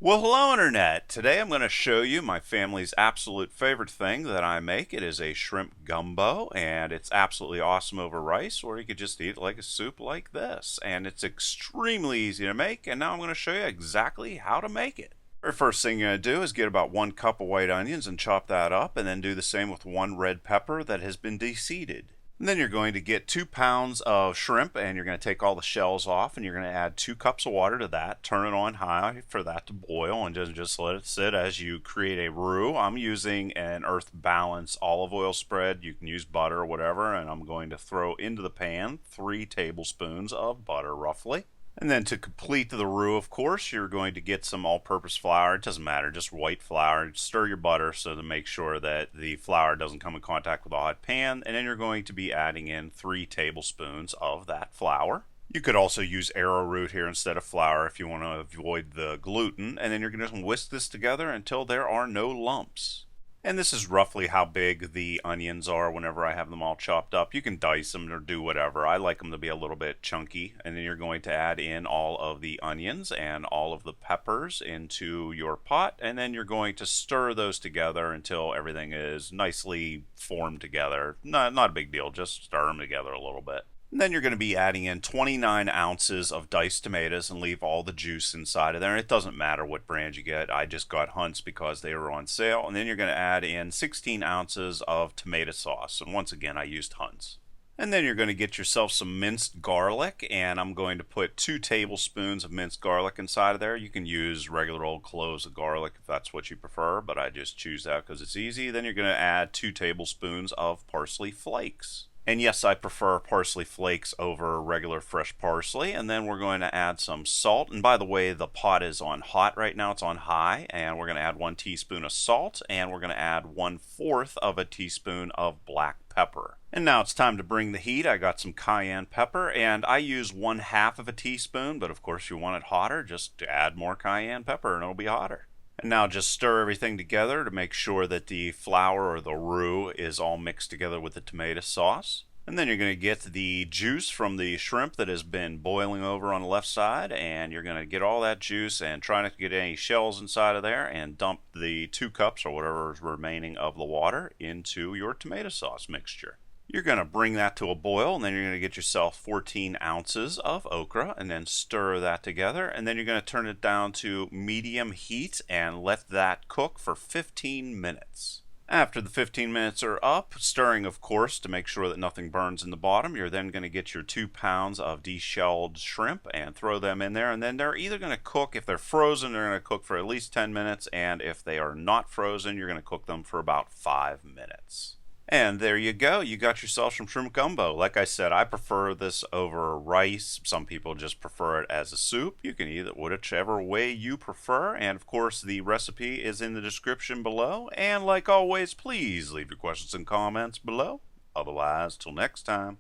Well, hello, Internet. Today I'm going to show you my family's absolute favorite thing that I make. It is a shrimp gumbo, and it's absolutely awesome over rice, or you could just eat it like a soup like this. And it's extremely easy to make, and now I'm going to show you exactly how to make it. Very first thing you're going to do is get about 1 cup of white onions and chop that up, and then do the same with 1 red pepper that has been deseeded. And then you're going to get 2 pounds of shrimp, and you're going to take all the shells off, and you're going to add 2 cups of water to that. Turn it on high for that to boil, and just let it sit as you create a roux. I'm using an Earth Balance olive oil spread. You can use butter or whatever, and I'm going to throw into the pan 3 tablespoons of butter roughly. And then to complete the roux, of course, you're going to get some all-purpose flour. It doesn't matter, just white flour. Stir your butter so to make sure that the flour doesn't come in contact with a hot pan. And then you're going to be adding in 3 tablespoons of that flour. You could also use arrowroot here instead of flour if you want to avoid the gluten. And then you're going to whisk this together until there are no lumps. And this is roughly how big the onions are whenever I have them all chopped up. You can dice them or do whatever. I like them to be a little bit chunky. And then you're going to add in all of the onions and all of the peppers into your pot. And then you're going to stir those together until everything is nicely formed together. Not a big deal, just stir them together a little bit. And then you're going to be adding in 29 ounces of diced tomatoes and leave all the juice inside of there. And it doesn't matter what brand you get. I just got Hunt's because they were on sale. And then you're going to add in 16 ounces of tomato sauce. And once again, I used Hunt's. And then you're going to get yourself some minced garlic. And I'm going to put 2 tablespoons of minced garlic inside of there. You can use regular old cloves of garlic if that's what you prefer. But I just choose that because it's easy. Then you're going to add 2 tablespoons of parsley flakes. And yes, I prefer parsley flakes over regular fresh parsley. And then we're going to add some salt. And by the way, the pot is on hot right now. It's on high. And we're going to add 1 teaspoon of salt. And we're going to add 1/4 of a teaspoon of black pepper. And now it's time to bring the heat. I got some cayenne pepper. And I use 1/2 of a teaspoon. But of course, you want it hotter, just add more cayenne pepper and it'll be hotter. And now just stir everything together to make sure that the flour or the roux is all mixed together with the tomato sauce. And then you're going to get the juice from the shrimp that has been boiling over on the left side. And you're going to get all that juice and try not to get any shells inside of there. And dump the 2 cups or whatever is remaining of the water into your tomato sauce mixture. You're going to bring that to a boil, and then you're going to get yourself 14 ounces of okra and then stir that together. And then you're going to turn it down to medium heat and let that cook for 15 minutes. After the 15 minutes are up, stirring of course to make sure that nothing burns in the bottom, you're then going to get your 2 pounds of deshelled shrimp and throw them in there. And then they're either going to cook, if they're frozen, they're going to cook for at least 10 minutes. And if they are not frozen, you're going to cook them for about 5 minutes. And there you go. You got yourself some shrimp gumbo. Like I said, I prefer this over rice. Some people just prefer it as a soup. You can eat it whichever way you prefer. And of course, the recipe is in the description below. And like always, please leave your questions and comments below. Otherwise, till next time.